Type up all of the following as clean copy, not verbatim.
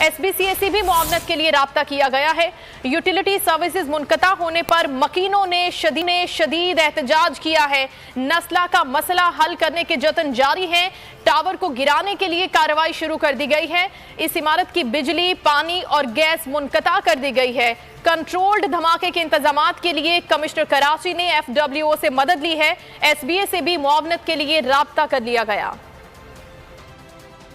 एसबीसीएसी भी मुआवनत के लिए राब्ता किया गया है। यूटिलिटी सर्विसेज मुनक़ता होने पर मकीनों ने शदीद एहतजाज किया है। नस्ला का मसला हल करने के जतन जारी हैं। टावर को गिराने के लिए कार्रवाई शुरू कर दी गई है। इस इमारत की बिजली, पानी और गैस मुनक़ता कर दी गई है। कंट्रोल्ड धमाके के इंतजामात के लिए कमिश्नर कराची ने FWO से मदद ली है। SBA से भी मुआवनत के लिए राब्ता कर लिया गया।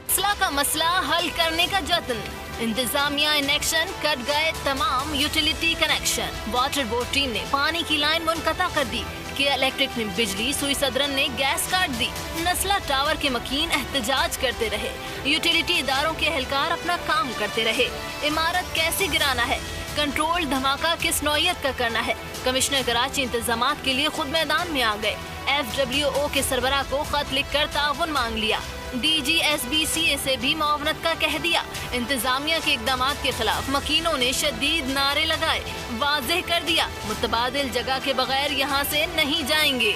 नस्ला का मसला हल करने का जतन, इंतजामिया इन एक्शन, कट गए तमाम utility connection. Water board team ने पानी की लाइन मुनक़ता कर दी। के इलेक्ट्रिक ने बिजली, सुई सदरन ने गैस काट दी। नस्ला टावर के मकीन एहतजाज करते रहे। यूटिलिटी इदारों के एहलकार अपना काम करते रहे। इमारत कैसे गिराना है, कंट्रोल धमाका किस नौयत का करना है, कमिश्नर कराची इंतजामात के लिए खुद मैदान में आ गए। FWO के सरबराह को खत लिखकर ताउन मांग लिया। DG SBCA से भी मुआवनत का कह दिया। इंतजामिया के इकदामात के खिलाफ मकीनों ने शदीद नारे लगाए। वाज़ेह कर दिया, मुतबादिल जगह के बगैर यहाँ से नहीं जाएंगे।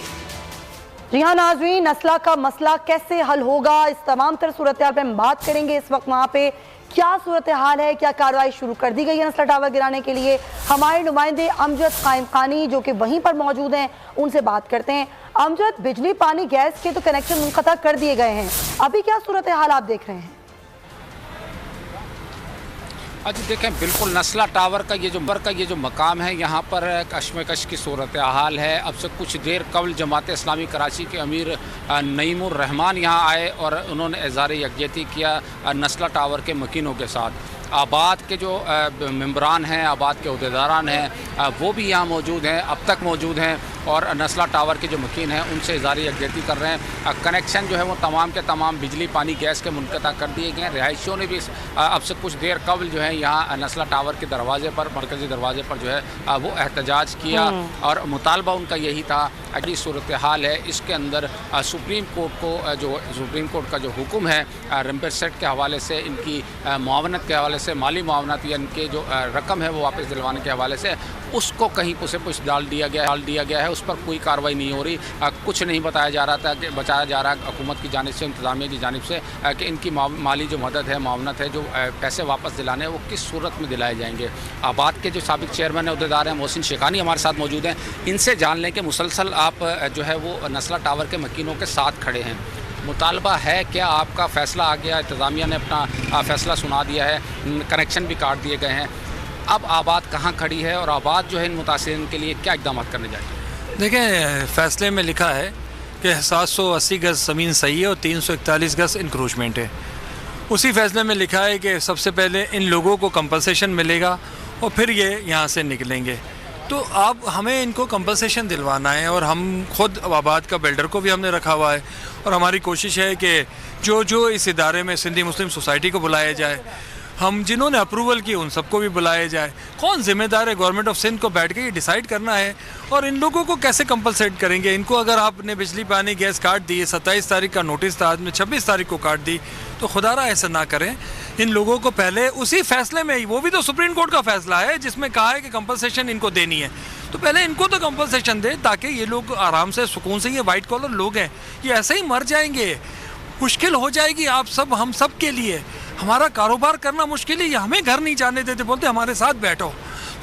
जी हाँ नाज़रीन, नस्ला का मसला कैसे हल होगा, इस तमाम तरह सूरत हाल पे हम बात करेंगे। इस वक्त वहाँ पे क्या सूरत हाल है, क्या कार्रवाई शुरू कर दी गई है नस्ला टावर गिराने के लिए, हमारे नुमाइंदे अमजद कायम खानी जो कि वहीं पर मौजूद हैं, उनसे बात करते हैं। अमजद, बिजली, पानी, गैस के तो कनेक्शन मुनक़ता कर दिए गए हैं, अभी क्या सूरत हाल आप देख रहे हैं? जी देखें, बिल्कुल नस्ला टावर का ये जो मकाम है, यहाँ पर कशमकश की सूरत हाल है। अब से कुछ देर कबल जमात इस्लामी कराची के अमीर नईमुर रहमान यहाँ आए और उन्होंने इज़हार यकजहती किया नस्ला टावर के मकीनों के साथ। आबाद के जो मेंबरान हैं, आबाद के अहदेदारान हैं, वो भी यहाँ मौजूद हैं, अब तक मौजूद हैं और नस्ला टावर के जो मकीन हैं उनसे इज़हार यकजहती कर रहे हैं। कनेक्शन जो है वो तमाम के तमाम बिजली, पानी, गैस के मुनक़ता कर दिए गए हैं। रिहायशियों ने भी अब से कुछ देर कबल जो है यहाँ नस्ला टावर के दरवाजे पर, मरकज़ी दरवाजे पर जो है वो एहतजाज किया और मुतालबा उनका यही था। अगली सूरत हाल है, इसके अंदर सुप्रीम कोर्ट का जो हुक्म है रंपर सेट के हवाले से, इनकी मुआवनत के हवाले से, माली मुआवनत या इनके जो रकम है वो वापस दिलवाने के हवाले से, उसको कहीं उसे कुछ डाल दिया गया है। उस पर कोई कार्रवाई नहीं हो रही। कुछ नहीं बताया जा रहा था कि बचाया जा रहा है हुकूमत की जानिब से, इंतजामिया की जानिब से कि इनकी माली जो मदद है, मुआवनत है, जो पैसे वापस दिलाने हैं वो किस सूरत में दिलाए जाएंगे। आबाद के जो साबिक चेयरमैन अहदेदार हैं मोहसिन शेखानी हमारे साथ मौजूद हैं। इनसे जान लें कि मुसलसल आप जो है वो नस्ला टावर के मकीनों के साथ खड़े हैं। मुतालबा है क्या, आपका फ़ैसला आ गया, इंतज़ामिया ने अपना फ़ैसला सुना दिया है, कनेक्शन भी काट दिए गए हैं, अब आबाद कहाँ खड़ी है और आबाद जो है इन मुतासिरीन के लिए क्या इक़दाम करने जाएंगे? देखें, फ़ैसले में लिखा है कि 780 गज़ ज़मीन सही है और 341 गज़ इंक्रोचमेंट है। उसी फ़ैसले में लिखा है कि सबसे पहले इन लोगों को कंपनसेशन मिलेगा और फिर ये यहाँ से निकलेंगे। तो अब हमें इनको कंपनसेशन दिलवाना है और हम खुद आबाद का बिल्डर को भी हमने रखा हुआ है और हमारी कोशिश है कि जो इस इदारे में सिंधी मुस्लिम सोसाइटी को बुलाया जाए, हम जिन्होंने अप्रूवल की उन सबको भी बुलाया जाए। कौन जिम्मेदार है, गवर्नमेंट ऑफ सिंध को बैठ के ये डिसाइड करना है और इन लोगों को कैसे कंपलसेट करेंगे। इनको अगर आपने बिजली, पानी, गैस काट दिए, 27 तारीख का नोटिस था, आज में 26 तारीख को काट दी, तो खुदारा ऐसा ना करें। इन लोगों को पहले उसी फैसले में ही, वो भी तो सुप्रीम कोर्ट का फैसला है जिसमें कहा है कि कंपलसेशन इनको देनी है, तो पहले इनको तो कंपलसेशन दे ताकि ये लोग आराम से सुकून से, ये वाइट कॉलर लोग हैं, ये ऐसे ही मर जाएंगे, मुश्किल हो जाएगी आप सब, हम सब के लिए। हमारा कारोबार करना मुश्किल है, ये हमें घर नहीं जाने देते, बोलते हमारे साथ बैठो।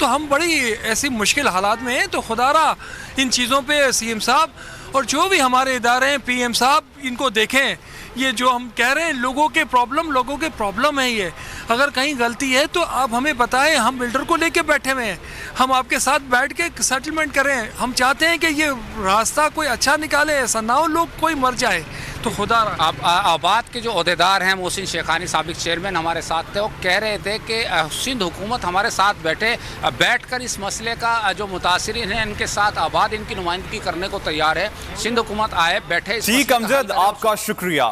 तो हम बड़ी ऐसी मुश्किल हालात में हैं। तो खुदारा इन चीज़ों पे CM साहब और जो भी हमारे इदारे हैं, PM साहब, इनको देखें। ये जो हम कह रहे हैं लोगों के प्रॉब्लम है, ये अगर कहीं गलती है तो आप हमें बताएं, हम बिल्डर को लेके बैठे हुए हैं, हम आपके साथ बैठ के सेटलमेंट करें। हम चाहते हैं कि ये रास्ता कोई अच्छा निकाले, ऐसा ना हो लोग कोई मर जाए। तो खुदा आबाद के जो अहदेदार हैं मोहसिन शेखानी साबिक चेयरमैन हमारे साथ थे, वो कह रहे थे कि सिंध हुकूमत हमारे साथ बैठकर इस मसले का जो मुतासिरीन हैं इनके साथ आबाद इनकी नुमाइंदगी करने को तैयार है। सिंध हुकूमत आए, बैठे। ठीक अमजद, आपका शुक्रिया।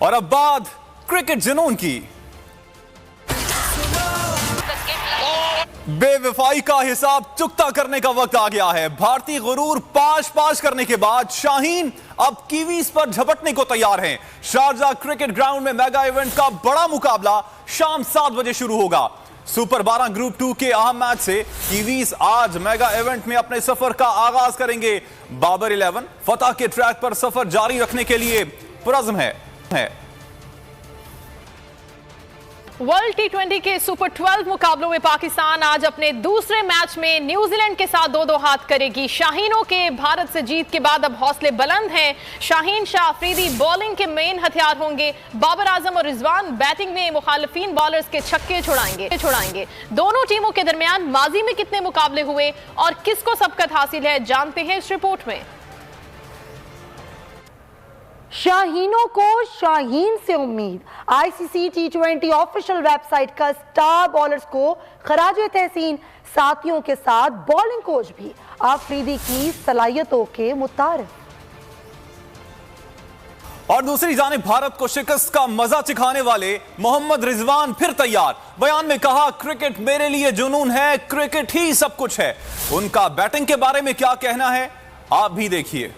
और अब बात क्रिकेट जुनून की। बेवफाई का हिसाब चुकता करने का वक्त आ गया है। भारतीय गुरूर पाश करने के बाद शाहीन अब कीवीज पर झपटने को तैयार हैं। शारजा क्रिकेट ग्राउंड में मेगा इवेंट का बड़ा मुकाबला शाम 7 बजे शुरू होगा। सुपर 12 ग्रुप 2 के अहम मैच से कीवीज आज मेगा इवेंट में अपने सफर का आगाज करेंगे। बाबर 11 फतह के ट्रैक पर सफर जारी रखने के लिए पुरज़्म है। वर्ल्ड टी20 के सुपर 12 मुकाबलों में पाकिस्तान आज अपने दूसरे मैच में न्यूजीलैंड के साथ 2-2 हाथ करेगी। शाहीनों के भारत से जीत के बाद अब हौसले बुलंद हैं। शाहीन शाह अफरीदी बॉलिंग के मेन हथियार होंगे। बाबर आजम और रिजवान बैटिंग में मुखालिफिन बॉलर्स के छक्के छुड़ाएंगे। दोनों टीमों के दरमियान माजी में कितने मुकाबले हुए और किसको सबकत हासिल है, जानते हैं इस रिपोर्ट में। शाहीनों को शाहीन से उम्मीद। आईसीसी टी20 ऑफिशियल वेबसाइट का स्टार बॉलर्स को खराजे तहसीन। साथियों के साथ बॉलिंग कोच भी अफरीदी की सलाहियतों के मुतारिफ। और दूसरी जानिब भारत को शिकस्त का मजा चिखाने वाले मोहम्मद रिजवान फिर तैयार। बयान में कहा, क्रिकेट मेरे लिए जुनून है, क्रिकेट ही सब कुछ है। उनका बैटिंग के बारे में क्या कहना है, आप भी देखिए।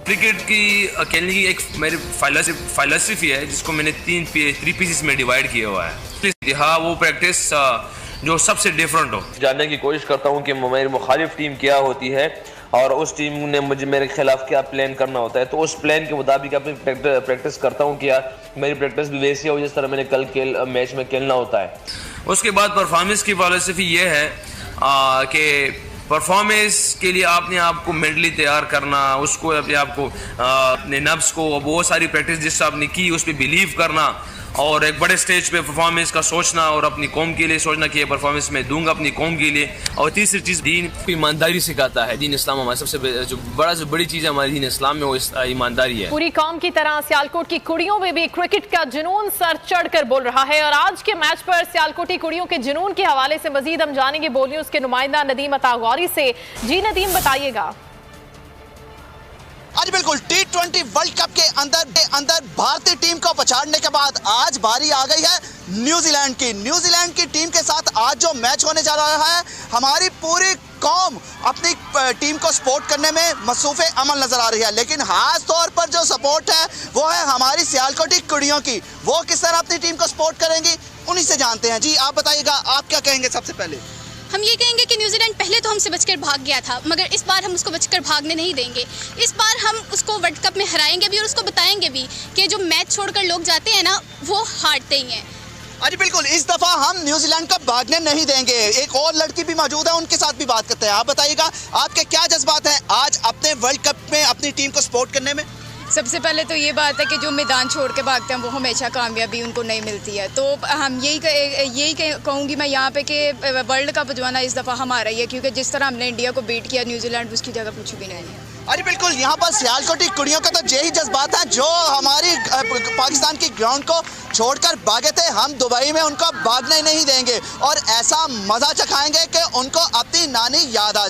क्रिकेट की कहने की एक मेरी फिलॉसफी है जिसको मैंने थ्री पीसेस में डिवाइड किया हुआ है। हाँ, वो प्रैक्टिस जो सबसे डिफरेंट हो। जानने की कोशिश करता हूँ कि मेरी मुखालिफ टीम क्या होती है और उस टीम ने मुझे मेरे खिलाफ क्या प्लान करना होता है, तो उस प्लान के मुताबिक अपनी प्रैक्टिस करता हूँ कि यार मेरी प्रैक्टिस भी वैसी हो जिस तरह मैंने कल मैच में खेलना होता है। उसके बाद परफॉर्मेंस की फिलॉसफी ये है कि परफॉर्मेंस के लिए आपने आपको मेंटली तैयार करना, उसको अपने आपको अपने नफ्स को बहुत सारी प्रैक्टिस जिससे आपने की उस पर बिलीव करना और एक बड़े स्टेज पे परफॉर्मेंस का सोचना और अपनी कौम के लिए सोचना कि ये परफॉर्मेंस मैं दूंगा अपनी कौम के लिए। और तीसरी चीज़, दीन ईमानदारी सिखाता है। दीन इस्लाम हमारा सबसे बड़ी चीज़ है हमारे दीन इस्लाम में, वो ईमानदारी है। पूरी कौम की तरह सियालकोट की कुड़ियों में भी क्रिकेट का जुनून सर चढ़कर बोल रहा है और आज के मैच पर सियालकोटी कुड़ियों के जुनून के हवाले से मजीद हम जानेंगे बोलिए उसके नुमाइंदा नदीम अता गौरी से। जी नदीम, बताइएगा। आज बिल्कुल टी20 वर्ल्ड कप के अंदर भारतीय टीम को पछाड़ने के बाद आज बारी आ गई है न्यूजीलैंड की टीम के साथ आज जो मैच होने जा रहा है। हमारी पूरी कौम अपनी टीम को सपोर्ट करने में मसरूफ़े अमल नजर आ रही है, लेकिन खास तौर पर जो सपोर्ट है वो है हमारी सियालकोटी कुड़ियों की। वो किस तरह अपनी टीम को सपोर्ट करेंगी, उन्हीं से जानते हैं। जी आप बताइएगा, आप क्या कहेंगे? सबसे पहले हम ये कहेंगे कि न्यूजीलैंड पहले तो हमसे बचकर भाग गया था, मगर इस बार हम उसको बचकर भागने नहीं देंगे। इस बार हम उसको वर्ल्ड कप में हराएंगे भी और उसको बताएंगे भी कि जो मैच छोड़कर लोग जाते हैं ना, वो हारते ही हैं। अरे बिल्कुल, इस दफा हम न्यूजीलैंड को भागने नहीं देंगे। एक और लड़की भी मौजूद है, उनके साथ भी बात करते हैं। आप बताइएगा, आपके क्या जज्बात हैं आज अपने वर्ल्ड कप में अपनी टीम को सपोर्ट करने में? सबसे पहले तो ये बात है कि जो मैदान छोड़ के भागते हैं वो हमेशा कामयाबी उनको नहीं मिलती है। तो हम यही कहूँगी मैं यहाँ पे कि वर्ल्ड कप जो है ना इस दफ़ा हमारा ही है, क्योंकि जिस तरह हमने इंडिया को बीट किया, न्यूजीलैंड उसकी जगह कुछ भी नहीं है। अरे बिल्कुल, यहाँ पर सियालकोटी कुड़ियों का तो यही जज्बात है जो हमारी पाकिस्तान की ग्राउंड को छोड़कर भागे थे। हम दुबई में उनको भागने नहीं देंगे और ऐसा मजा चखाएंगे कि उनको अपनी नानी याद आ जाए।